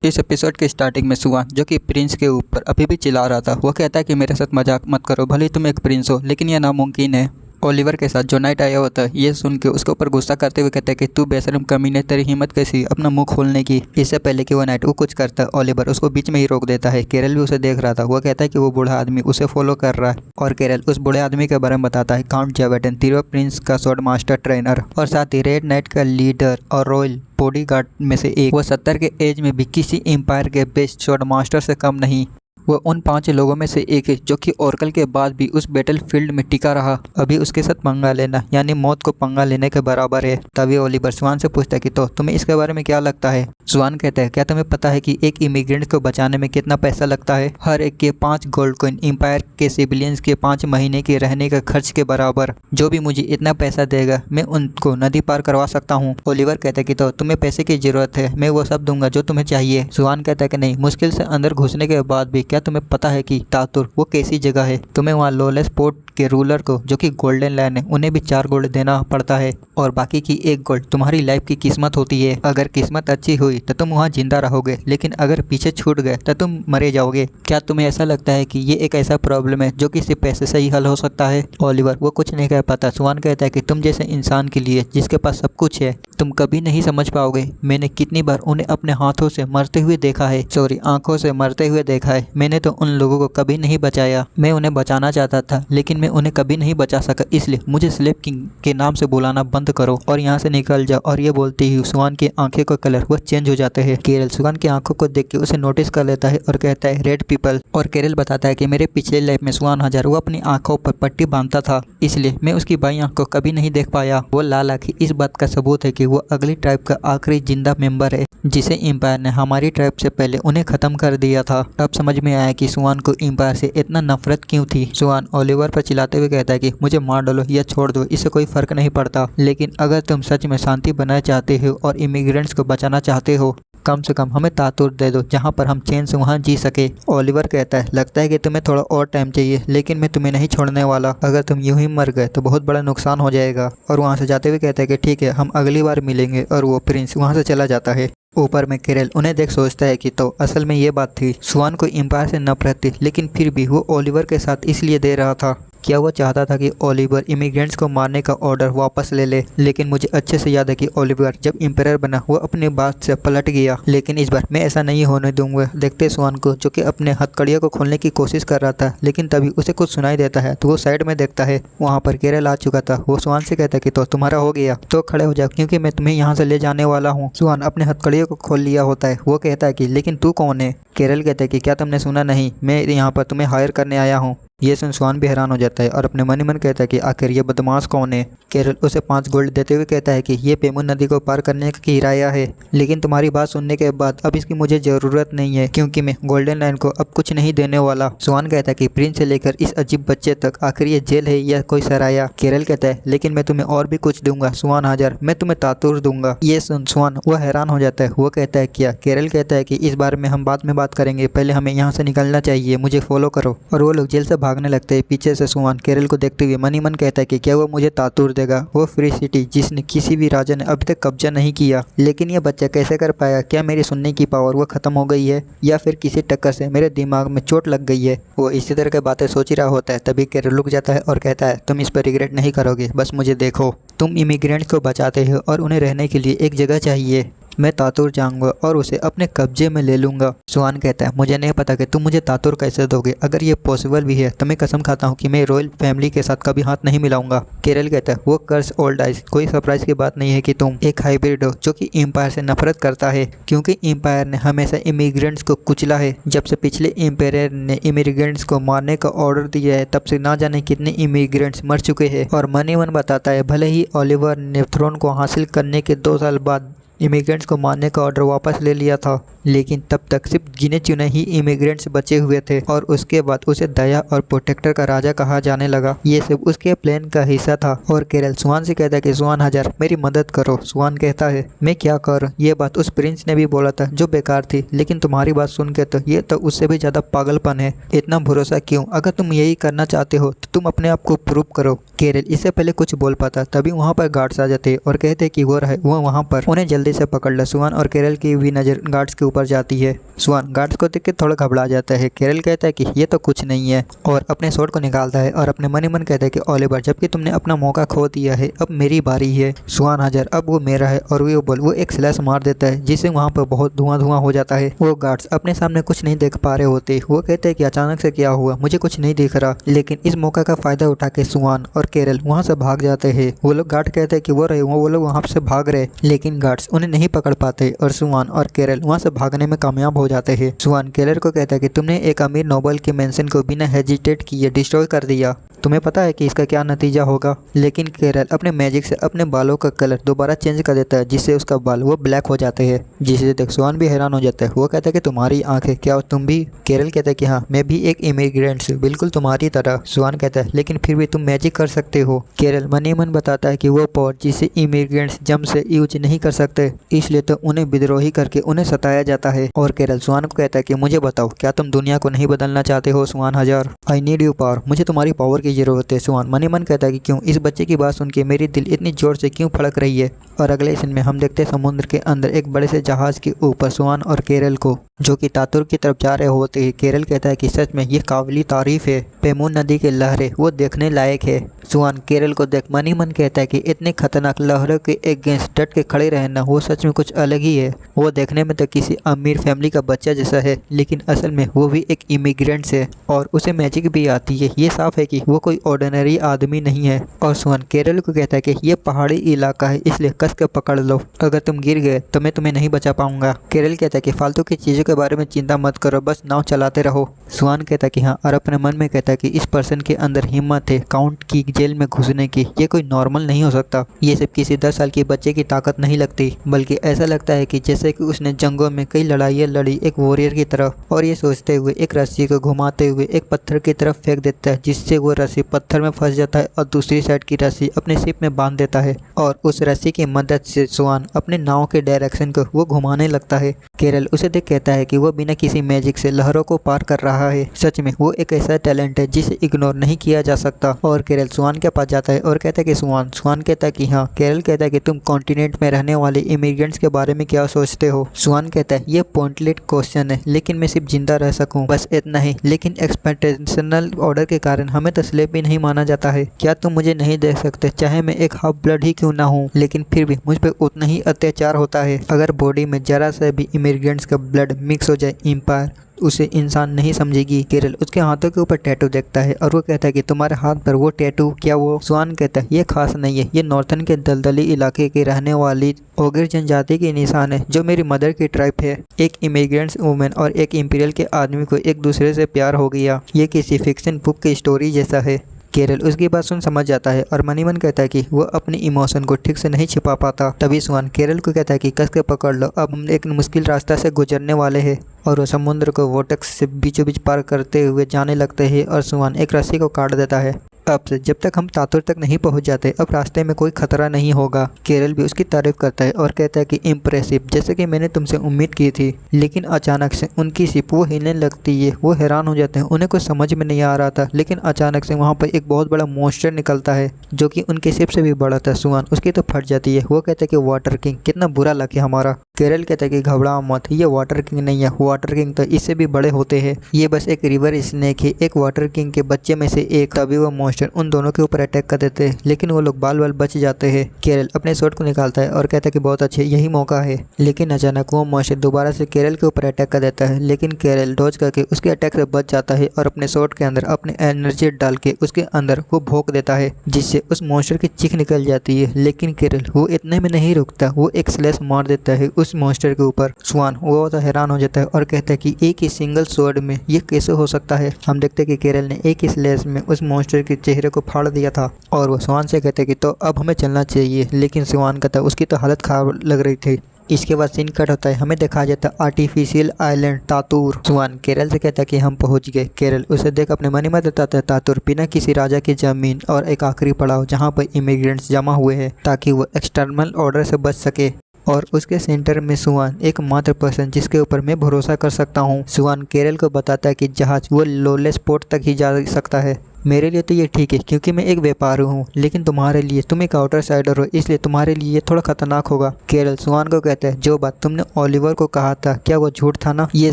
इस एपिसोड के स्टार्टिंग में सुवान, जो कि प्रिंस के ऊपर अभी भी चिल्ला रहा था, वो कहता है कि मेरे साथ मजाक मत करो, भले ही तुम एक प्रिंस हो, लेकिन यह नामुमकिन है। ओलिवर के साथ जो नाइट आया होता है, ये सुन के उसके ऊपर गुस्सा करते हुए कहता है कि तू बेशरम कमीने, तेरी हिम्मत कैसी अपना मुंह खोलने की। इससे पहले कि वो नाइट वो कुछ करता है, ओलिवर उसको बीच में ही रोक देता है। केरल भी उसे देख रहा था। वो कहता है कि वो बूढ़ा आदमी उसे फॉलो कर रहा है और केरल उस बूढ़े आदमी के बारे में बताता है, काउंट जेवेटन, तीसरे प्रिंस का स्वॉर्ड मास्टर ट्रेनर और साथ ही रेड नाइट का लीडर और रॉयल बॉडीगार्ड में से एक। वो 70 के एज में भी किसी एम्पायर के बेस्ट स्वॉर्ड मास्टर से कम नहीं। वो उन 5 लोगों में से एक है जो कि ओरेकल के बाद भी उस बैटल फील्ड में टिका रहा। अभी उसके साथ पंगा लेना यानी मौत को पंगा लेने के बराबर है। तभी ओलिवर स्वान से पूछता है कि तो तुम्हें इसके बारे में क्या लगता है। स्वान कहता है, क्या तुम्हें पता है कि एक इमिग्रेंट को बचाने में कितना पैसा लगता है? हर एक के 5 गोल्ड कॉइन एम्पायर के सिविलियंस के 5 महीने के रहने का खर्च के बराबर। जो भी मुझे इतना पैसा देगा मैं उनको नदी पार करवा सकता हूँ। ओलिवर कहता है कि तो तुम्हें पैसे की जरूरत है, मैं वो सब दूंगा जो तुम्हें चाहिए। स्वान कहता है कि नहीं, मुश्किल से अंदर घुसने के बाद भी क्या तुम्हें पता है कि तातुर वो कैसी जगह है? तुम्हें वहाँ लॉलेस पोर्ट के रूलर को, जो कि गोल्डन लैंड है, उन्हें भी 4 गोल्ड देना पड़ता है और बाकी की 1 गोल्ड तुम्हारी लाइफ की किस्मत होती है। अगर किस्मत अच्छी हुई तो तुम वहाँ जिंदा रहोगे, लेकिन अगर पीछे छूट गए तो तुम मरे जाओगे। क्या तुम्हें ऐसा लगता है कि ये एक ऐसा प्रॉब्लम है जो कि सिर्फ पैसे से ही हल हो सकता है? ओलिवर वो कुछ नहीं कह पाता। स्वान कहता है कि तुम जैसे इंसान के लिए जिसके पास सब कुछ है, तुम कभी नहीं समझ पाओगे। मैंने कितनी बार उन्हें अपने हाथों से मरते हुए देखा है, सॉरी आंखों से मरते हुए देखा है। मैंने तो उन लोगों को कभी नहीं बचाया। मैं उन्हें बचाना चाहता था, लेकिन मैं उन्हें कभी नहीं बचा सका। इसलिए मुझे स्लेव किंग के नाम से बुलाना बंद करो और यहाँ से निकल जाओ। और ये बोलते ही स्वान की आंखें का कलर वो चेंज हो जाते हैं। केरल स्वान की आंखों को देख के उसे नोटिस कर लेता है और कहता है, रेड पीपल। और केरल बताता है कि मेरे पिछले लाइफ में स्वान हजार वो अपनी आंखों पर पट्टी बांधता था, इसलिए मैं उसकी बाई आंख को कभी नहीं देख पाया। वो लाल आंखें इस बात का सबूत है कि वो अगली ट्राइब का आखिरी जिंदा मेंबर है, जिसे एम्पायर ने हमारी ट्राइब से पहले उन्हें खत्म कर दिया था। अब समझ में आया कि स्वान को एम्पायर से इतना नफरत क्यों थी। स्वान ओलिवर पर चिल्लाते हुए कहता है कि मुझे मार डालो या छोड़ दो, इससे कोई फर्क नहीं पड़ता, लेकिन अगर तुम सच में शांति बनाना चाहते हो और इमिग्रेंट्स को बचाना चाहते हो, कम से कम हमें तातुर दे दो जहाँ पर हम चैन से वहाँ जी सके। ओलिवर कहता है, लगता है कि तुम्हें थोड़ा और टाइम चाहिए, लेकिन मैं तुम्हें नहीं छोड़ने वाला। अगर तुम यूं ही मर गए तो बहुत बड़ा नुकसान हो जाएगा। और वहाँ से जाते हुए कहता है कि ठीक है, हम अगली बार मिलेंगे। और वो प्रिंस वहाँ से चला जाता है। ऊपर में केरल उन्हें देख सोचता है कि तो असल में ये बात थी। स्वान को एम्पायर से नफरत थी, लेकिन फिर भी वो ओलिवर के साथ इसलिए दे रहा था। क्या वो चाहता था कि ओलिवर इमिग्रेंट्स को मारने का ऑर्डर वापस ले ले? लेकिन मुझे अच्छे से याद है कि ओलिवर जब एम्पायर बना वो अपनी बात से पलट गया। लेकिन इस बार मैं ऐसा नहीं होने दूंगा। देखते स्वान को, जो कि अपने हथकड़ियों को खोलने की कोशिश कर रहा था, लेकिन तभी उसे कुछ सुनाई देता है तो वो साइड में देखता है। वहाँ पर केरल आ चुका था। वो स्वान से कहता है कि तो तुम्हारा हो गया तो खड़े हो जाओ, क्योंकि मैं तुम्हें यहाँ से ले जाने वाला हूँ। स्वान अपने हथकड़ियों को खोल लिया होता है। वो कहता है कि लेकिन तू कौन है? केरल कहता है कि क्या तुमने सुना नहीं, मैं यहाँ पर तुम्हें हायर करने आया हूँ। ये सुन स्वान भी हैरान हो जाता है और अपने मन ही मन कहता है कि आखिर ये बदमाश कौन है। केरल उसे 5 गोल्ड देते हुए कहता है कि ये पेमुन नदी को पार करने का किराया है, लेकिन तुम्हारी बात सुनने के बाद अब इसकी मुझे ज़रूरत नहीं है, क्योंकि मैं गोल्डन लाइन को अब कुछ नहीं देने वाला। स्वान कहता है कि प्रिंस से लेकर इस अजीब बच्चे तक, आखिर ये जेल है या कोई सराया? केरल कहता है, लेकिन मैं तुम्हें और भी कुछ दूंगा स्वान हजार, मैं तुम्हें तातुर दूंगा। ये सुन स्वान वो हैरान हो जाता है। वो कहता है क्या? केरल कहता है कि इस बारे में हम बाद में बात करेंगे, पहले हमें यहाँ से निकलना चाहिए, मुझे फॉलो करो। और वो लोग जेल से भागने लगते हैं। पीछे से स्वान केरल को देखते हुए मन ही मन कहता है कि क्या वो मुझे तातुर देगा? वो फ्री सिटी जिसने किसी भी राजा ने अभी तक कब्जा नहीं किया, लेकिन ये बच्चा कैसे कर पाया? क्या मेरी सुनने की पावर वो खत्म हो गई है, या फिर किसी टक्कर से मेरे दिमाग में चोट लग गई है? वो इसी तरह की बातें सोच ही रहा होता है। तभी केरल रुक जाता है और कहता है, तुम इस पर रिग्रेट नहीं करोगे, बस मुझे देखो। तुम इमिग्रेंट्स को बचाते हो और उन्हें रहने के लिए एक जगह चाहिए। मैं तातुर जाऊंगा और उसे अपने कब्जे में ले लूंगा। स्वान कहता है, मुझे नहीं पता कि तुम मुझे तातुर कैसे दोगे। अगर ये पॉसिबल भी है तो मैं कसम खाता हूँ कि मैं रॉयल फैमिली के साथ कभी हाथ नहीं मिलाऊंगा। केरल कहता है, वो कर्स ओल्ड आइज, कोई सरप्राइज की बात नहीं है कि तुम एक हाइब्रिड हो जो कि एम्पायर से नफरत करता है, क्योंकि एम्पायर ने हमेशा इमिग्रेंट्स को कुचला है। जब से पिछले एम्पायर ने इमिग्रेंट्स को मारने का ऑर्डर दिया है, तब से ना जाने कितने इमिग्रेंट्स मर चुके हैं। और मन ही मन बताता है, भले ही ओलिवर ने थ्रोन को हासिल करने के 2 साल बाद इमिग्रेंट्स को मारने का ऑर्डर वापस ले लिया था, लेकिन तब तक सिर्फ गिने चुने ही इमिग्रेंट्स बचे हुए थे और उसके बाद उसे दया और प्रोटेक्टर का राजा कहा जाने लगा। ये सब उसके प्लान का हिस्सा था। और केरल स्वान से कहता है कि स्वान हजार मेरी मदद करो। स्वान कहता है, मैं क्या करूं? ये बात उस प्रिंस ने भी बोला था जो बेकार थी, लेकिन तुम्हारी बात सुन के तो ये तो उससे भी ज्यादा पागलपन है। इतना भरोसा क्यों? अगर तुम यही करना चाहते हो तो तुम अपने आप को प्रूव करो। केरल इससे पहले कुछ बोल पाता, तभी वहाँ पर गार्ड्स आ जाते और कहते कि वो वहाँ पर उन्हें जल्दी जल्दी से पकड़ लो। सुहान और केरल की भी नज़र गार्ड्स के ऊपर जाती है। सुहान गार्ड्स को देख के थोड़ा घबरा जाता है। केरल कहता है कि ये तो कुछ नहीं है और अपने स्वॉर्ड को निकालता है और अपने मन ही मन कहता है कि ओलिवर, जबकि तुमने अपना मौका खो दिया है, अब मेरी बारी है। सुहान हाजिर, अब वो मेरा है। और वो एक स्लैश मार देता है जिससे वहाँ पर बहुत धुआं धुआं हो जाता है। वो गार्ड्स अपने सामने कुछ नहीं देख पा रहे होते। वो कहते हैं कि अचानक से क्या हुआ, मुझे कुछ नहीं दिख रहा। लेकिन इस मौका का फायदा उठा के सुहान और केरल वहाँ से भाग जाते हैं। वो लोग गार्ड कहते हैं कि वो लोग वहाँ से भाग रहे, लेकिन गार्ड्स उन्हें नहीं पकड़ पाते और सुहान और केरल वहाँ से भागने में कामयाब हो जाते हैं। सुहान केरल को कहता है कि तुमने एक अमीर नोबल के मेंशन को बिना हेजिटेट किए डिस्ट्रॉय कर दिया, तुम्हें पता है कि इसका क्या नतीजा होगा। लेकिन केरल अपने मैजिक से अपने बालों का कलर दोबारा चेंज कर देता है जिससे उसका बाल वो ब्लैक हो जाते हैं, जिसे देख सुहान भी हैरान हो जाता है। वो कहता है कि तुम्हारी आंखें, क्या तुम भी? केरल कहता है कि हाँ, मैं भी एक इमिग्रेंट हूँ, बिल्कुल तुम्हारी तरह। सुहान कहता है लेकिन फिर भी तुम मैजिक कर सकते हो। केरल मन ही मन बताता है कि वो पावर जिसे इमिग्रेंट्स जम से यूज नहीं कर सकते, इसलिए तो उन्हें विद्रोही करके उन्हें सताया जाता है। और केरल सुहान को कहता है कि मुझे बताओ, क्या तुम दुनिया को नहीं बदलना चाहते हो? सुहान हजार, आई नीड यू पावर, मुझे तुम्हारी पावर की जरूरत है। सुहान मन ही मन कहता है कि क्यों? इस बच्चे की बात सुन के मेरी दिल इतनी जोर से क्यों फड़क रही है। और अगले सीन में हम देखते हैं समुद्र के अंदर एक बड़े से जहाज के ऊपर सुहान और केरल को, जो कि तातुर की तरफ जा रहे होते हैं। केरल कहता है कि सच में ये काबिल तारीफ है, पेमून नदी की लहरें वो देखने लायक है। सुहान केरल को देख मन ही मन कहता है कि इतने खतरनाक लहरों के अगेंस्ट डट के खड़े रहना वो सच में कुछ अलग ही है। वो देखने में तो किसी अमीर फैमिली का बच्चा जैसा है, लेकिन असल में वो भी एक इमिग्रेंट है और उसे मैजिक भी आती है। ये साफ है कि वो कोई ऑर्डिनरी आदमी नहीं है। और सुहान केरल को कहता है कि ये पहाड़ी इलाका है, इसलिए कस के पकड़ लो, अगर तुम गिर गए तो मैं तुम्हें नहीं बचा पाऊंगा। केरल कहता है कि फालतू की चीज़ों के बारे में चिंता मत करो, बस नाव चलाते रहो। सुहान कहता है कि हाँ, और अपने मन में कहता है कि इस पर्सन के अंदर हिम्मत है काउंट की जेल में घुसने की, ये कोई नॉर्मल नहीं हो सकता। ये सिर्फ किसी 10 साल के बच्चे की ताकत नहीं लगती, बल्कि ऐसा लगता है कि जैसे कि उसने जंगों में कई लड़ाइयाँ लड़ी एक वॉरियर की तरफ। और ये सोचते हुए एक रस्सी को घुमाते हुए एक पत्थर की तरफ फेंक देता है, जिससे वो रस्सी पत्थर में फंस जाता है और दूसरी साइड की रस्सी अपने शिप में बांध देता है। और उस रस्सी की मदद से सुहान अपने नाव के डायरेक्शन को वो घुमाने लगता है। केरल उसे देख कहता है कि वो बिना किसी मैजिक से लहरों को पार कर रहा है। सच में वो एक ऐसा टैलेंट है जिसे इग्नोर नहीं किया जा सकता। और केरल सुहान के पास जाता है और कहता है कि सुहान कहता है कि हाँ। केरल कहता है कि तुम कॉन्टिनेंट में रहने वाले इमिग्रेंट्स के बारे में क्या सोचते हो? सुहान कहता है ये पॉइंटलेस क्वेश्चन है, लेकिन मैं सिर्फ जिंदा रह सकूं, बस इतना ही। लेकिन एक्सपेक्टेशनल ऑर्डर के कारण हमें तो स्लेव भी नहीं माना जाता है। क्या तुम मुझे नहीं देख सकते? चाहे मैं एक हाफ ब्लड ही क्यों ना हूँ, लेकिन फिर भी मुझ पर उतना ही अत्याचार होता है। अगर बॉडी में जरा सा भी इमिग्रेंट्स का ब्लड मिक्स हो जाए, एम्पायर उसे इंसान नहीं समझेगी। केरल उसके हाथों के ऊपर टैटू देखता है और वो कहता है कि तुम्हारे हाथ पर वो टैटू क्या वो? सुहान कहता है ये खास नहीं है, ये नॉर्थन के दलदली इलाके के रहने वाली ओगिर जनजाति की निशान है, जो मेरी मदर की ट्राइब है। एक इमिग्रेंट्स वुमेन और एक इंपीरियल के आदमी को एक दूसरे से प्यार हो गया। ये किसी फिक्शन बुक की स्टोरी जैसा है। केरल उसकी बात सुन समझ जाता है और मन ही मन कहता है कि वो अपनी इमोशन को ठीक से नहीं छिपा पाता। तभी सुहान केरल को कहता है कि कस के पकड़ लो, अब हम एक मुश्किल रास्ता से गुजरने वाले हैं। और वो समुद्र को वोटेक्स से बीचों बीच पार करते हुए जाने लगते हैं और सुहान एक रस्सी को काट देता है। अब से जब तक हम तातुर तक नहीं पहुंच जाते, अब रास्ते में कोई खतरा नहीं होगा। केरल भी उसकी तारीफ करता है और कहता है कि इम्प्रेसिव, जैसे कि मैंने तुमसे उम्मीद की थी। लेकिन अचानक से उनकी शिप वो हिलने लगती है। वो हैरान हो जाते हैं, उन्हें कुछ समझ में नहीं आ रहा था। लेकिन अचानक से वहाँ पर एक बहुत बड़ा मॉन्स्टर निकलता है, जो कि उनकी शिप से भी बड़ा था। सुहान उसकी तो फट जाती है। वो कहता है कि वाटर किंग, कितना बुरा लक है हमारा। केरल कहता है कि घबराओ मत, ये वाटर किंग नहीं है, वाटर किंग तो इससे भी बड़े होते हैं। ये बस एक रिवर स्नेक है, एक वाटर किंग के बच्चे में से एक। तभी वो मॉन्स्टर उन दोनों के ऊपर अटैक कर देते हैं, लेकिन वो लोग बाल बाल बच जाते हैं। केरल अपने स्वॉर्ड को निकालता है और कहता है कि बहुत अच्छे, यही मौका है। लेकिन अचानक वो मॉन्स्टर दोबारा से केरल के ऊपर अटैक कर देता है, लेकिन केरल डॉज करके उसके अटैक से बच जाता है और अपने स्वॉर्ड के अंदर अपने एनर्जी डाल के उसके अंदर वो भोंक देता है, जिससे उस मॉन्स्टर की चीख निकल जाती है। लेकिन केरल वो इतने में नहीं रुकता, वो एक स्लैश मार देता है उस मॉन्स्टर के ऊपर। सुहान वो तो हैरान हो जाता है और कहता है कि एक ही सिंगल स्वॉर्ड में ये कैसे हो सकता है। हम देखते हैं कि केरल ने एक ही स्लैश में उस मॉन्स्टर के चेहरे को फाड़ दिया था। और वो सुहान से कहते हैं कि तो अब हमें चलना चाहिए। लेकिन सुहान कहता है उसकी तो हालत खराब लग रही थी। इसके बाद सीन कट होता है, हमें दिखाया जाता है आर्टिफिशियल आइलैंड तातुर। सुहान केरल से कहता है कि हम पहुंच गए। केरल उसे देख अपने मन में बताता है तातुर बिना किसी राजा की जमीन और एक आखिरी पड़ाव जहां पर इमिग्रेंट्स जमा हुए हैं, ताकि वो एक्सटर्नल ऑर्डर से बच सके। और उसके सेंटर में सुहान एक मात्र पर्सन जिसके ऊपर मैं भरोसा कर सकता हूँ। सुहान केरल को बताता है कि जहाज वो लोलेस पोर्ट तक ही जा सकता है मेरे लिए तो ये ठीक है क्योंकि मैं एक व्यापारी हूँ, लेकिन तुम्हारे लिए, तुम एक आउटसाइडर हो, इसलिए तुम्हारे लिए ये थोड़ा खतरनाक होगा। केरल सुहान को कहता है, जो बात तुमने ओलिवर को कहा था क्या वो झूठ था ना? ये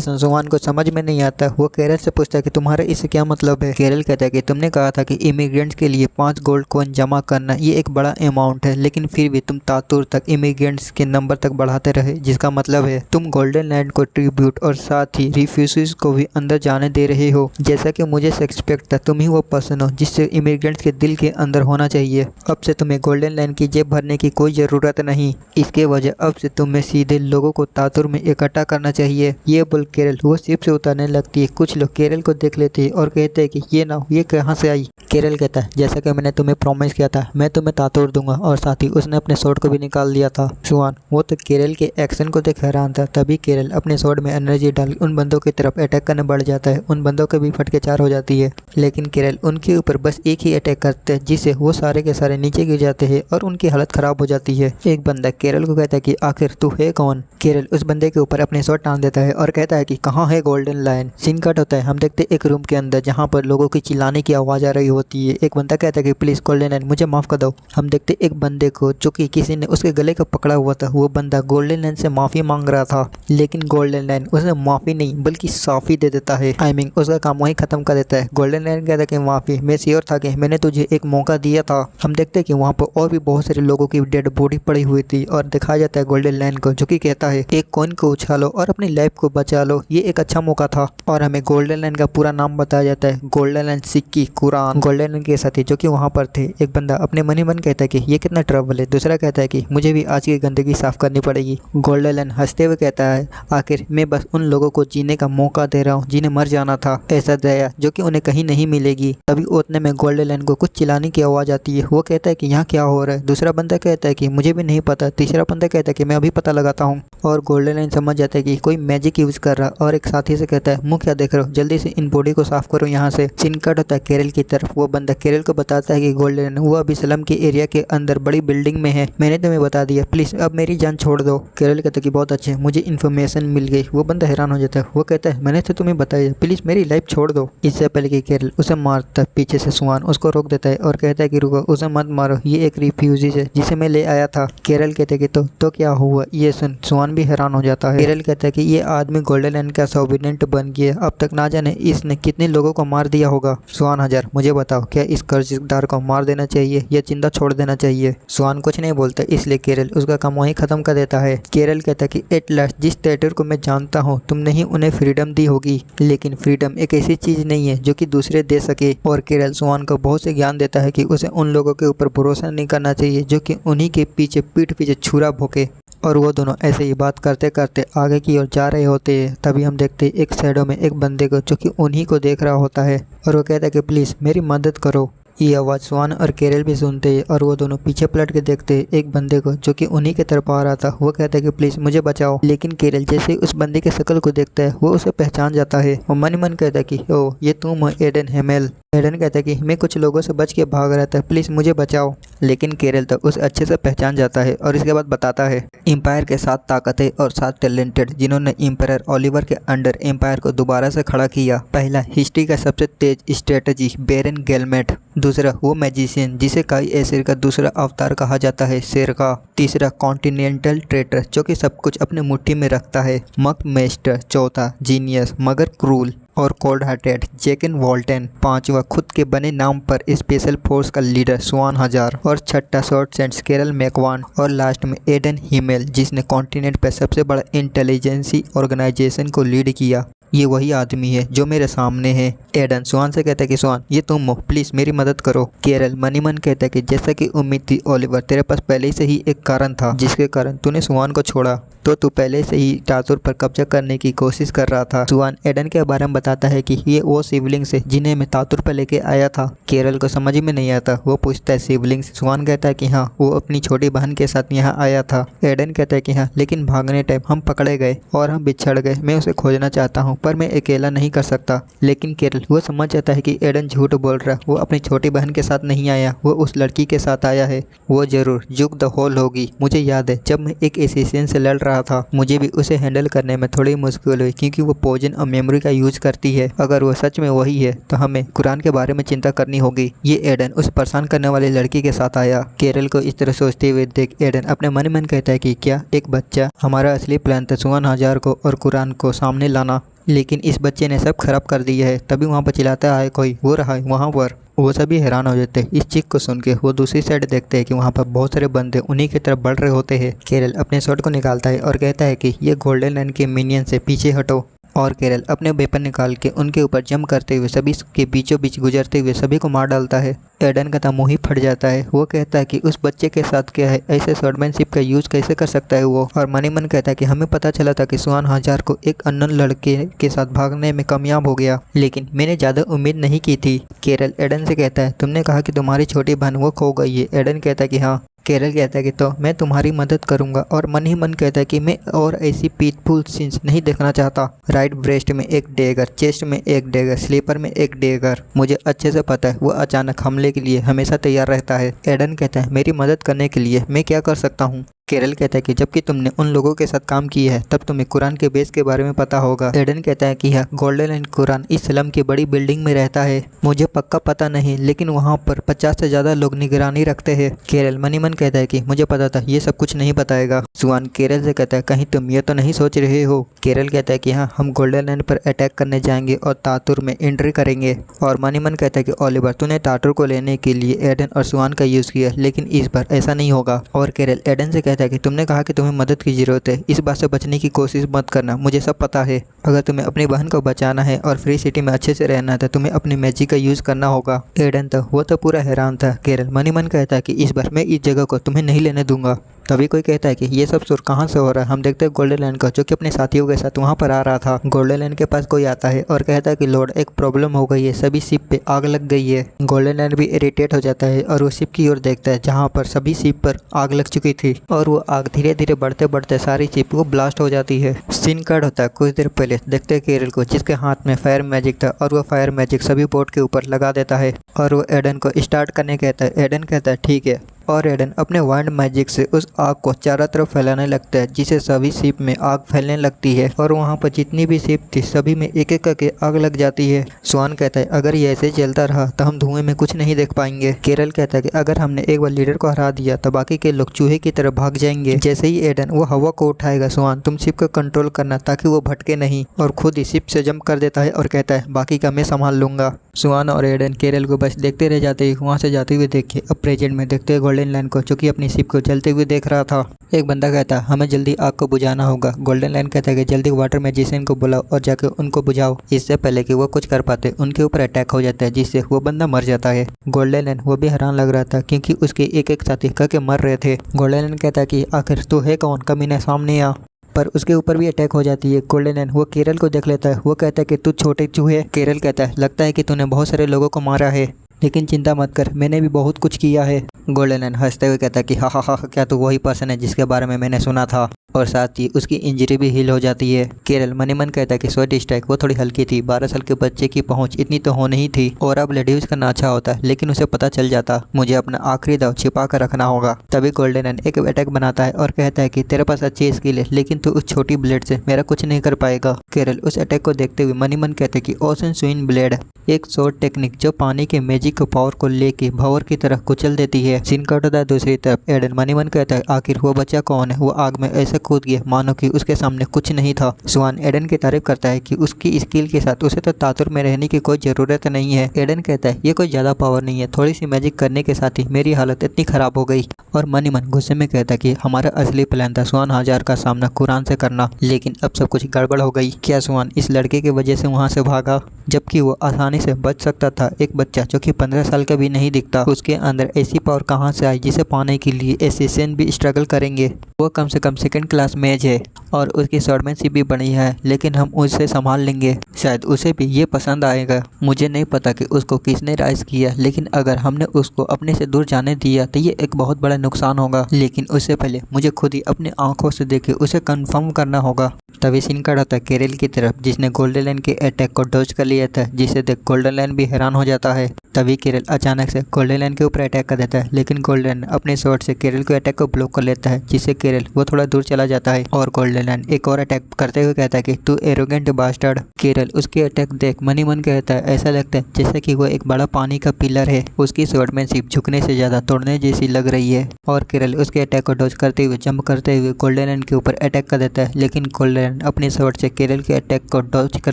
सुहान को समझ में नहीं आता। वो केरल से पूछता है कि तुम्हारे इससे क्या मतलब है? केरल कहता है कि तुमने कहा था कि इमिग्रेंट्स के लिए 5 गोल्ड कॉइन जमा करना ये एक बड़ा अमाउंट है, लेकिन फिर भी तुम तातुर तक इमिग्रेंट्स के नंबर तक बढ़ाते रहे, जिसका मतलब है तुम गोल्डन लैंड को ट्रिब्यूट और साथ ही रिफ्यूजीज को भी अंदर जाने दे रहे हो। जैसा कि मुझे एक्सपेक्ट था, तुम ही वो पर्सन हो जिससे इमिग्रेंट्स के दिल के अंदर होना चाहिए। अब से तुम्हें गोल्डन लैंड की जेब भरने की कोई ज़रूरत नहीं। इसके वजह अब से तुम्हें सीधे लोगों को तातुर में इकट्ठा करना चाहिए। ये बोल केरल वो शिप से उतरने लगती है। कुछ लोग केरल को देख लेते हैं और कहते हैं कि ये ना, ये कहाँ से आई? केरल कहता है, जैसा कि मैंने तुम्हें प्रॉमिस किया था, मैं तुम्हें तातुर दूंगा। और साथ ही उसने अपने स्वॉर्ड को भी निकाल दिया था। सुहान वो तो केरल के एक्शन को देख हैरान था। तभी केरल अपने स्वॉर्ड में एनर्जी डाल उन बंदों की तरफ अटैक करने बढ़ जाता है। उन बंदों के भी फटके 4 हो जाती है, लेकिन केरल उनके ऊपर बस एक ही अटैक करते हैं, जिससे वो सारे के सारे नीचे गिर जाते हैं और उनकी हालत खराब हो जाती है। एक बंदा केरल को कहता है कि आखिर तू है कौन? केरल उस बंदे के ऊपर अपने स्वॉर्ड टांग देता है और कहता है कि कहाँ है गोल्डन लायन? सीन कट होता है। हम देखते हैं एक रूम के अंदर जहाँ पर लोगों की चिल्लाने की आवाज़ आ रही होती है। एक बंदा कहता है कि प्लीज़ गोल्डन लायन मुझे माफ़ कर दो। हम देखते एक बंदे को जो कि किसी ने उसके गले को पकड़ा हुआ था। वो बंदा गोल्डन लायन से माफ़ी मांग रहा था, लेकिन गोल्डन लायन उसे माफ़ी नहीं बल्कि साफ़ी दे देता है। आई मीन उसका काम वहीं ख़त्म कर देता है। गोल्डन लायन कहता है कि माफ़ी, मैं श्योर था कि मैंने तुझे एक मौका दिया था। हम देखते हैं कि वहाँ पर और भी बहुत सारे लोगों की डेड बॉडी पड़ी हुई थी और दिखाया जाता है गोल्डन लायन को, जो कि कहता है एक कॉइन को उछालो और अपनी लाइफ को बचा लो, ये एक अच्छा मौका था। और हमें गोल्डन लायन का पूरा नाम बताया जाता है, गोल्डन लायन सिक्की कुरान। गोल्डन लायन के साथी जो कि वहाँ पर थे, एक बंदा अपने मन ही मन कहता है कि ये कितना ट्रबल है। दूसरा कहता है कि मुझे भी आज की गंदगी साफ करनी पड़ेगी। गोल्डन लायन हंसते हुए कहता है, आखिर मैं बस उन लोगों को जीने का मौका दे रहा हूँ जिन्हें मर जाना था, ऐसा दया जो कि उन्हें कहीं नहीं मिलेगी। तभी उतने में गोल्डन लायन को कुछ चिल्लाने की आवाज़ आती है। वो कहता है कि यहाँ क्या हो रहा है? दूसरा बंदा कहता है कि मुझे भी नहीं पता। तीसरा बंदा कहता है कि मैं अभी पता लगाता हूँ। और गोल्डन लायन समझ जाता है कि कोई मैजिक यूज़ कर रहा। और एक साथी से कहता है, मुँह क्या देख रहे हो, जल्दी से इन बॉडी को साफ करो यहाँ से। सीन कट होता है केरल की तरफ। वो बंदा केरल को बताता है कि गोल्डन लायन वो अभी स्लम के एरिया के अंदर बड़ी बिल्डिंग में है, मैंने तुम्हें बता दिया, प्लीज़ अब मेरी जान छोड़ दो। केरल कहता है कि बहुत अच्छे, मुझे इन्फॉर्मेशन मिल गई। वो बंदा हैरान हो जाता है। वो कहता है, मैंने तो तुम्हें बताया, प्लीज़ मेरी लाइफ छोड़ दो। इससे पहले कि केरल उसे मारता, पीछे से सुहान उसको रोक देता है और कहता है कि रुको, उसे मत मारो, ये एक रिफ्यूजी है जिसे मैं ले आया था। केरल कहते हैं कि तो क्या हुआ ये सुन। सुहान भी हैरान हो जाता है। केरल कहता है कि ये आदमी गोल्डन लायन का सॉबिनेंट बन गया, अब तक ना जाने इसने कितने लोगों को मार दिया होगा। सुहान, हजार मुझे बताओ, क्या इस कर्जदार को मार देना चाहिए या जिंदा छोड़ देना चाहिए? सुहान कुछ नहीं बोलता, इसलिए केरल उसका काम वहीं खत्म कर देता है। केरल कहता है कि एट लास्ट जिस ट्रेटर को मैं जानता हूँ, तुमने ही उन्हें फ्रीडम दी होगी, लेकिन फ्रीडम एक ऐसी चीज नहीं है जो कि दूसरे दे सके। और केरल सुहान को बहुत से ज्ञान देता है कि उसे उन लोगों के ऊपर भरोसा नहीं करना चाहिए जो कि उन्हीं के पीछे पीठ पीछे छुरा भोंके। और वो दोनों ऐसे ही बात करते करते आगे की ओर जा रहे होते हैं। तभी हम देखते हैं एक शैडो में एक बंदे को जो कि उन्हीं को देख रहा होता है और वो कहता है कि प्लीज़ मेरी मदद करो। ये आवाज़ सुहान और केरल भी सुनते हैं और वो दोनों पीछे पलट के देखते हैं एक बंदे को जो कि उन्हीं की तरफ आ रहा था। वो कहता है कि प्लीज़ मुझे बचाओ, लेकिन केरल जैसे उस बंदे के शक्ल को देखता है वो उसे पहचान जाता है। वो मन ही मन कहता है कि ओ ये तुम हो एडन हेमेल। एडन कहता है कि मैं कुछ लोगों से बच के भाग रहा था, प्लीज़ मुझे बचाओ। लेकिन केरल तो उस अच्छे से पहचान जाता है और इसके बाद बताता है, एम्पायर के 7 ताकतें और 7 टैलेंटेड जिन्होंने एम्पायर ओलिवर के अंडर एम्पायर को दोबारा से खड़ा किया। पहला, हिस्ट्री का सबसे तेज स्ट्रेटजी बेरन गेलमेट। दूसरा, वो मैजिशियन जिसे काई एसिर का दूसरा अवतार कहा जाता है, शेर का। तीसरा, कॉन्टिनेंटल ट्रेटर जो कि सब कुछ अपने मुट्ठी में रखता है, मक मेस्टर। चौथा, जीनियस मगर क्रूल और कोल्ड हार्टेड जैकन वॉल्टन। पांचवा, खुद के बने नाम पर स्पेशल फोर्स का लीडर सुहान हजार। और छठा, शॉर्ट सेंट्स केरल मैकवान। और लास्ट में एडन हिमेल जिसने कॉन्टिनेंट पर सबसे बड़ा इंटेलिजेंसी ऑर्गेनाइजेशन को लीड किया। ये वही आदमी है जो मेरे सामने है। एडन सुहान से कहता है कि सुहान ये तुम हो, प्लीज़ मेरी मदद करो। केरल मनी मन कहता है कि जैसा कि उम्मीद थी ओलिवर, तेरे पास पहले से ही एक कारण था जिसके कारण तूने सुहान को छोड़ा, तो तू पहले से ही तातुर पर कब्जा करने की कोशिश कर रहा था। सुहान एडन के बारे में बताता है कि ये वो सिवलिंग्स है जिन्हें मैं तातुर पर लेके आया था। केरल को समझ में नहीं आता, वो पूछता है सिवलिंग्स? सुहान कहता है कि हाँ, वो अपनी छोटी बहन के साथ यहाँ आया था। एडन कहता है कि हाँ, लेकिन भागने टाइम हम पकड़े गए और हम बिछड़ गए, मैं उसे खोजना चाहता हूँ, पर मैं अकेला नहीं कर सकता। लेकिन केरल वो समझ जाता है कि एडन झूठ बोल रहा है। वो अपनी छोटी बहन के साथ नहीं आया, वो उस लड़की के साथ आया है। वो जरूर जुग द होल होगी। मुझे याद है जब मैं एक एसेसियन से लड़ रहा था, मुझे भी उसे हैंडल करने में थोड़ी मुश्किल हुई क्योंकि वो पॉइजन और मेमोरी का यूज करती है। अगर वो सच में वही है तो हमें कुरान के बारे में चिंता करनी होगी। ये एडन उस परेशान करने वाली लड़की के साथ आया। केरल को इस तरह सोचते हुए देख एडन अपने मन मन कहता है कि क्या एक बच्चा हमारा असली प्लान था सुहान हजार को और कुरान को सामने लाना, लेकिन इस बच्चे ने सब खराब कर दिया है। तभी वहाँ पर चिल्लाता है कोई, वो रहा है वहाँ पर। वो सभी हैरान हो जाते हैं इस चीख को सुन के। वो दूसरी साइड देखते हैं कि वहाँ पर बहुत सारे बंदे उन्हीं की तरफ बढ़ रहे होते हैं। केरल अपने शॉट को निकालता है और कहता है कि ये गोल्डन लाइन के मिनियन से पीछे हटो। और केरल अपने वेपन निकाल के उनके ऊपर जंप करते हुए सभी के बीचों बीच गुजरते हुए सभी को मार डालता है। एडन का मुंह ही फट जाता है। वो कहता है कि उस बच्चे के साथ क्या है, ऐसे स्वॉर्डमैनशिप का यूज कैसे कर सकता है वो। और मन ही मन कहता है कि हमें पता चला था कि सुहान हजार को एक अननोन लड़के के साथ भागने में कामयाब हो गया, लेकिन मैंने ज़्यादा उम्मीद नहीं की थी। केरल एडन से कहता है तुमने कहा कि तुम्हारी छोटी बहन वो खो गई है। एडन कहता है कि हाँ। केरल कहता है कि तो मैं तुम्हारी मदद करूंगा। और मन ही मन कहता है कि मैं और ऐसी पीसफुल सीन्स नहीं देखना चाहता। राइट ब्रेस्ट में एक डेगर, चेस्ट में एक डेगर, स्लीपर में एक डेगर। मुझे अच्छे से पता है वो अचानक हमले के लिए हमेशा तैयार रहता है। एडन कहता है मेरी मदद करने के लिए मैं क्या कर सकता हूँ। केरल कहता है कि जबकि तुमने उन लोगों के साथ काम किया है तब तुम्हें कुरान के बेस के बारे में पता होगा। एडन कहता है कि यह गोल्डन एंड कुरान इस स्लम की बड़ी बिल्डिंग में रहता है। मुझे पक्का पता नहीं, लेकिन वहाँ पर 50 से ज़्यादा लोग निगरानी रखते हैं। केरल मनी मन कहता है कि मुझे पता था ये सब कुछ नहीं बताएगा। सुहान केरल से कहता है कहीं तुम ये तो नहीं सोच रहे हो। केरल कहता है कि हाँ, हम गोल्डन लैंड पर अटैक करने जाएंगे और तातुर में एंट्री करेंगे। और मनी मन कहता है कि ओलिवर तूने तातुर को लेने के लिए एडन और सुहान का यूज़ किया, लेकिन इस बार ऐसा नहीं होगा। और केरल एडन से कहता है कि तुमने कहा कि तुम्हें मदद की ज़रूरत है, इस बात से बचने की कोशिश मत करना, मुझे सब पता है। अगर तुम्हें अपनी बहन को बचाना है और फ्री सिटी में अच्छे से रहना है तो तुम्हें अपनी मैजिक का यूज़ करना होगा। एडन तो पूरा हैरान था। केरल मन ही मन कहता है कि इस बार मैं इस जगह को तुम्हें नहीं लेने दूंगा। तभी कोई कहता है कि ये सब सुर कहाँ से हो रहा है। हम देखते हैं गोल्डन लैंड का, जो कि अपने साथियों के साथ वहाँ पर आ रहा था। गोल्डन लैंड के पास कोई आता है और कहता है कि लॉर्ड एक प्रॉब्लम हो गई है, सभी शिप पे आग लग गई है। गोल्डन लैंड भी इरिटेट हो जाता है और वो शिप की ओर देखता है जहाँ पर सभी शिप पर आग लग चुकी थी। और वो आग धीरे धीरे बढ़ते बढ़ते सारी शिप वो ब्लास्ट हो जाती है। सीन कट होता है कुछ देर पहले। देखते हैं केरल को, जिसके हाथ में फायर मैजिक था और वो फायर मैजिक सभी बोट के ऊपर लगा देता है और वो एडन को स्टार्ट करने कहता है। एडन कहता है ठीक है। और एडन अपने वाइंड मैजिक से उस आग को चारों तरफ फैलाने लगता है, जिससे सभी शिप में आग फैलने लगती है। और वहाँ पर जितनी भी शिप थी सभी में एक एक करके आग लग जाती है। सुहान कहता है अगर ये ऐसे चलता रहा तो हम धुएं में कुछ नहीं देख पाएंगे। केरल कहता है कि अगर हमने एक बार लीडर को हरा दिया तो बाकी के लोग चूहे की तरफ भाग जाएंगे। जैसे ही एडन वो हवा को उठाएगा, सुहान तुम शिप को कंट्रोल करना ताकि वो भटके नहीं। और खुद ही शिप से जंप कर देता है और कहता है बाकी का मैं संभाल लूंगा। सुहान और एडन केरल को बस देखते रह जाते हैं। वहाँ से जाते हुए देखिए अब प्रेजेंट में देखते हैं गोल्डन लैंड को, जो कि अपनी शिप को जलते हुए देख रहा था। एक बंदा कहता है हमें जल्दी आग को बुझाना होगा। गोल्डन लैंड कहता है कि जल्दी वाटर मैजिशियन को बुलाओ और जाकर उनको बुझाओ। इससे पहले कि वो कुछ कर पाते उनके ऊपर अटैक हो जाता है, जिससे वो बंदा मर जाता है। गोल्डन लैंड वो भी हैरान लग रहा था क्योंकि उसके एक एक साथी करके मर रहे थे। गोल्डन लैंड कहता है कि आखिर तू है कौन, कमीने सामने आ। पर उसके ऊपर भी अटैक हो जाती है। गोल्डन लैंड वो केरल को देख लेता है। वो कहता है कि तू छोटे चूहे। केरल कहता है लगता है कि तूने बहुत सारे लोगों को मारा है, लेकिन चिंता मत कर, मैंने भी बहुत कुछ किया है। गोल्डन लैंड हंसते हुए कहता है कि हा हा हा, क्या तू वही पर्सन है जिसके बारे में मैंने सुना था। और साथ ही उसकी इंजरी भी हील हो जाती है। केरल मन ही मन कहता है कि स्वेट स्ट्राइक वो थोड़ी हल्की थी, 12 साल के बच्चे की पहुंच इतनी तो होनी ही थी। और अब रिड्यूस करना अच्छा होता है, लेकिन उसे पता चल जाता मुझे अपना आखिरी दाव छिपा कर रखना होगा। तभी गोल्डन लैंड एक अटैक बनाता है और कहता है कि तेरे पास अच्छी स्किल है, लेकिन तू उस छोटी ब्लेड से मेरा कुछ नहीं कर पाएगा। केरल उस अटैक को देखते हुए मन ही मन कहते कि ओशन स्विन ब्लेड एक शॉर्ट टेक्निक जो पानी के मैजिक पावर को लेके भंवर की तरह कुचल देती है। सीन कट होता है दूसरी तरफ। एडन मन ही मन कहता है आखिर वो बच्चा कौन है, वो आग में ऐसे कूद गया मानो कि उसके सामने कुछ नहीं था। सुहान एडन की तारीफ करता है कि उसकी स्किल के साथ उसे तो तातुर में रहने की कोई ज़रूरत नहीं है। एडन कहता है ये कोई ज़्यादा पावर नहीं है, थोड़ी सी मैजिक करने के साथ ही मेरी हालत इतनी ख़राब हो गई। और मन ही मन गुस्से में कहता है कि हमारा असली प्लान था सुहान हजार का सामना कुरान से करना, लेकिन अब सब कुछ गड़बड़ हो गई। क्या सुहान इस लड़के की वजह से वहाँ से भागा, जबकि वो आसानी से बच सकता था। एक बच्चा जो कि 15 साल का भी नहीं दिखता, उसके अंदर ऐसी पावर कहाँ से आई जिसे पाने के लिए एसेसियन भी स्ट्रगल करेंगे। वो कम से कम सेकंड क्लास मेज है और उसकी स्वॉर्डमैनशिप भी बढ़िया है, लेकिन हम उसे संभाल लेंगे, शायद उसे भी ये पसंद आएगा। मुझे नहीं पता कि उसको किसने राइज किया, लेकिन अगर हमने उसको अपने से दूर जाने दिया तो ये एक बहुत बड़ा नुकसान होगा। लेकिन उससे पहले मुझे खुद ही अपनी आंखों से देखे उसे कंफर्म करना होगा। तभी सीन कट आता है केरल की तरफ, जिसने गोल्डन लाइन के अटैक को डॉज कर लिया था, जिसे देख गोल्डन लाइन भी हैरान हो जाता है। तभी केरल अचानक से गोल्डन लाइन के ऊपर अटैक कर देता है, लेकिन गोल्डन लाइन अपने स्वॉर्ड से केरल के अटैक को ब्लॉक कर लेता है, जिससे केरल वो थोड़ा दूर चला जाता है। और गोल्डन लाइन एक और अटैक करते हुए कहता है कि तू एरोगेंट बास्टर्ड। केरल उसके अटैक देख मन ही मन कहता है, ऐसा लगता है जैसे कि वो एक बड़ा पानी का पिलर है। उसकी स्वॉर्डमैनशिप झुकने से ज्यादा तोड़ने जैसी लग रही है। और केरल उसके अटैक को डॉज करते हुए जंप करते हुए गोल्डन लाइन के ऊपर अटैक कर देता है, लेकिन गोल्डन लाइन अपने स्वॉर्ड से केरल के अटैक को डॉज कर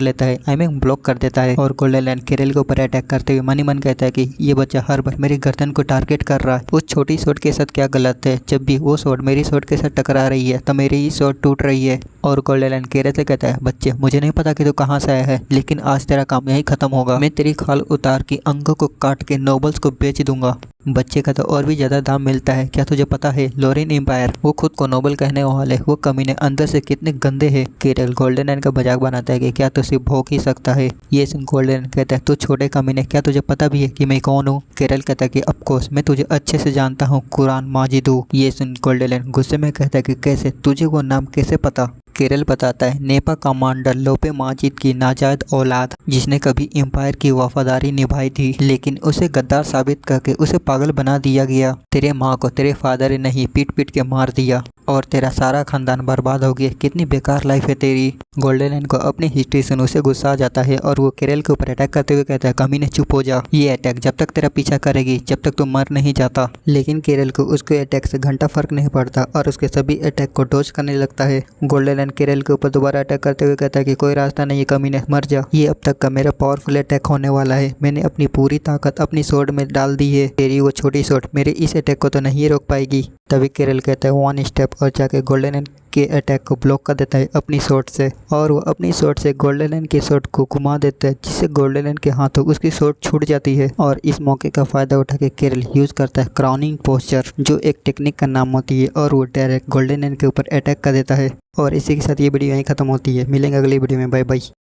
लेता है, आई मीन ब्लॉक कर देता है। और गोल्डन लाइन केरल के ऊपर अटैक करते हुए मन ही मन कहता है कि ये बच्चा हर बार मेरी गर्दन को टारगेट कर रहा है। उस छोटी स्वॉर्ड के साथ क्या गलत है? जब भी वो स्वॉर्ड मेरी स्वॉर्ड के साथ टकरा रही है तो मेरी ही स्वॉर्ड टूट रही है। और गोल्डन लाइन केरल से कहता है, बच्चे मुझे नहीं पता कि तू कहाँ से आया है, लेकिन आज तेरा काम यही खत्म होगा। मैं तेरी खाल उतार के अंगों को काट के नोबल्स को बेच दूंगा। बच्चे का तो और भी ज्यादा दाम मिलता है। क्या तुझे पता है लोरिन एम्पायर वो खुद को नोबल कहने वाले वो कमीने अंदर से कितने गंदे हैं। केरल गोल्डन लाइन का मजाक बनाता है कि क्या तू सिर्फ भोग ही सकता है। ये सुन गोल्डन लाइन कहता है, तू छोटे कमीने क्या तुझे पता भी है कि मैं कौन हूँ? केरल कहता है कि ऑफकोर्स मैं तुझे अच्छे से जानता हूँ, कुरान माजिद हूँ। ये सुन गोल्डन लाइन गुस्से में कहता है कि कैसे, तुझे वो नाम कैसे पता? केरल बताता है, नेपा कमांडर लोपे माजिद की नाजायज औलाद, जिसने कभी एम्पायर की वफादारी निभाई थी, लेकिन उसे गद्दार साबित करके उसे पागल बना दिया गया। तेरे माँ को तेरे फादर ने ही पीट पीट के मार दिया और तेरा सारा खानदान बर्बाद हो गया। कितनी बेकार लाइफ है तेरी। गोल्डन लाइन को अपनी हिस्ट्री सुन उसे गुस्सा आ जाता है और वो केरल के ऊपर अटैक करते हुए कहता है, कमीने चुप हो जा। ये अटैक जब तक तेरा पीछा करेगी जब तक तू मर नहीं जाता। लेकिन केरल को उसके अटैक से घंटा फर्क नहीं पड़ता और उसके सभी अटैक को डॉज करने लगता है। गोल्डन लाइन केरल के ऊपर दोबारा अटैक करते हुए कहता है कि कोई रास्ता नहीं, कमीने मर जा। ये अब तक का मेरा पावरफुल अटैक होने वाला है। मैंने अपनी पूरी ताकत अपनी स्वॉर्ड में डाल दी है। तेरी वो छोटी स्वॉर्ड मेरे इस अटैक को तो नहीं रोक पाएगी। तभी केरल कहता है वन स्टेप और जाके गोल्डन लाइन के अटैक को ब्लॉक कर देता है अपनी स्वॉर्ड से। और वो अपनी स्वॉर्ड से गोल्डन लाइन की स्वॉर्ड को घुमा देता है, जिससे गोल्डन लाइन के हाथों उसकी स्वॉर्ड छूट जाती है। और इस मौके का फायदा उठा के केरल यूज करता है क्राउनिंग पोस्चर, जो एक टेक्निक का नाम होती है, और वो डायरेक्ट गोल्डन लाइन के ऊपर अटैक कर देता है। और इसी के साथ ये वीडियो यहीं खत्म होती है। मिलेंगे अगली वीडियो में, बाय बाय।